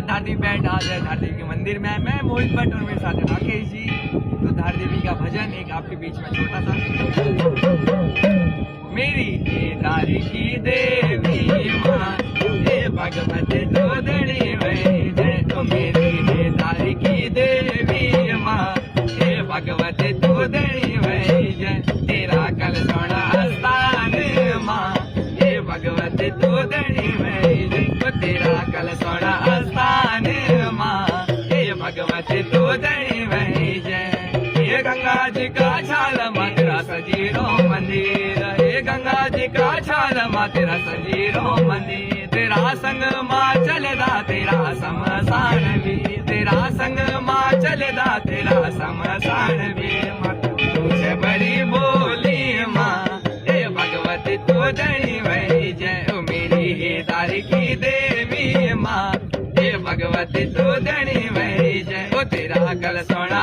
धारदेवी band आज है धारदेवी के मंदिर में। मैं मोहित भट्ट और मेरे साथ है राकेश जी। तो धारदेवी का भजन एक आपके बीच में छोटा सा। मेरी केदारी की देवी माँ हे भगवत दोदड़ी वही जय। तो मेरी केदारी की देवी माँ हे भगवत दोदड़ी वही जय। तेरा कल सोना स्थान माँ हे भगवत दोदड़ी वही जय। तो तेरा कल सोना स्थान माँ हे भगवत दोदड़ी वही जय। ये गंगा जी का छाल माँ तेरा सजीरो मंदिर। हे गंगा जी का छाल माँ तेरा सजीरो मंदिर। तेरा संग माँ चलेदा तेरा समसान भी। तेरा संग माँ चलेदा तेरा समसान भी। तुझे बड़ी बोली माँ हे भगवत दोदड़ी वही जय। ओ मेरी केदारी की देवी माँ हे भगवत दोदड़ी वही जय। ओ तेरा कल सोना